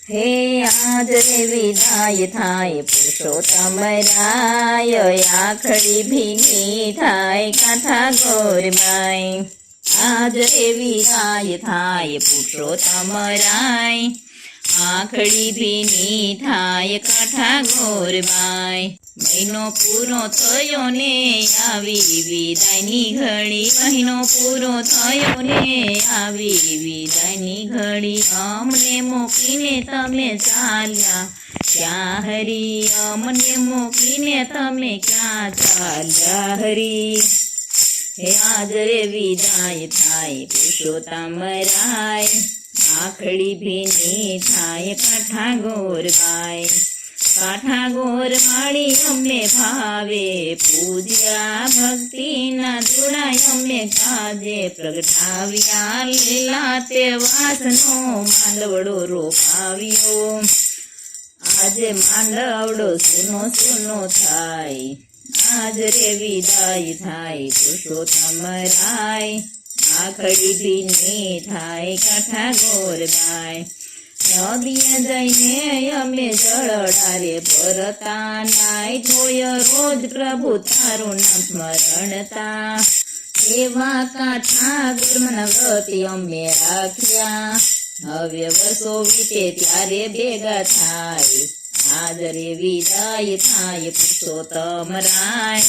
હે આજ રે વિદાય થાય પુરુષોત્તમ રાય, આખડી ભીની થાય કાંઠા ગોરબાઈ. આજ રે વિદાય થાય પુરુષોત્તમ રાય, આખડી ભીની થાય કાંઠા ગોરબાઈ. મહિનો પૂરો થયો ને આવી વિદાયની ઘડી, મહિનો પૂરો થયો ને આવી વિદાયની ઘડી. અમને મૂકીને તમે ચાલ્યા ક્યાં હરી, અમને મૂકીને તમે ક્યાં ચાલ્યા હરી. હે આજ રે વિદાય થાય પુરુષોત્તમ રાય, આખડી ભીની થાય કાંઠા ગોરબાઈ. કાંઠા ગોર માળી અમને ભાવે, પૂજ્યા ભક્તિના જોડાય અમને કાજે. પ્રગટાવ્યા લીલા તે વાસનો માંડવડો રોપાવ્યો, આજે માંડવડો સૂનો સૂનો થાય. આજ રે વિદાય થાય પુરુષોત્તમ રાય, આખડી ભીની થાય કાંઠા ગોરબાઈ. નદીએ જઈને અમે જળડારે ભરતા, નાય ધોય રોજ પ્રભુ તારું નામ સ્મરણતા. એવા કાંઠા ગોરમના વ્રત અમે રાખ્યા, હવે વર્ષો વીતે ત્યારે ભેગા થાય. આજ રે વિદાય થાય પુરુષોત્તમ રાય,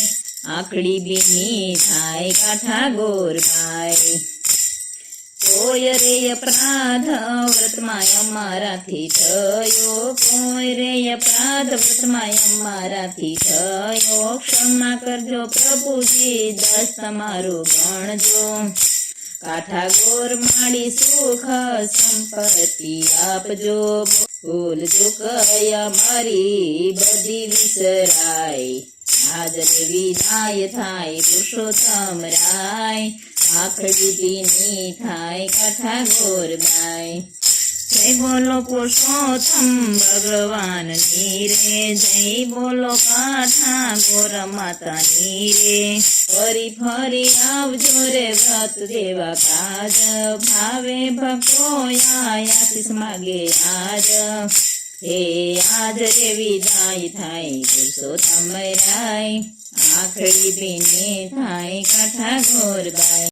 આખડી ભીની થાય કાંઠા ગોરબાઈ. કોઈ રે અપરાધ વ્રતમાં અમારાથી થયો, કોઈ રે અપરાધ વ્રતમાં અમારાથી થયો. ક્ષમા કરજો પ્રભુજી, દાસ તમારું ગણજો. કાંઠા ગોર માળી સુખ સંપત્તિ આપજો, ભૂલ ચૂક અમારી બધી વિસરાય. આજ રે વિદાય થાય પુરુષોત્તમ રાય, આખડી ભીની થાય કાંઠા ગોરબાઈ. જય બોલો પુરુષોત્તમ ભગવાનની રે, જય બોલો કાંઠા ગોર માતાની રે. ફરી ફરી આવજો રે વ્રત દેવા કાજ, ભાવે ભક્તો આશીષ માગે આજ. હે આજ રે વિદાય થાય પુરુષોત્તમ રાય, આખડી ભીની થાય કાંઠા ગોરબાઈ.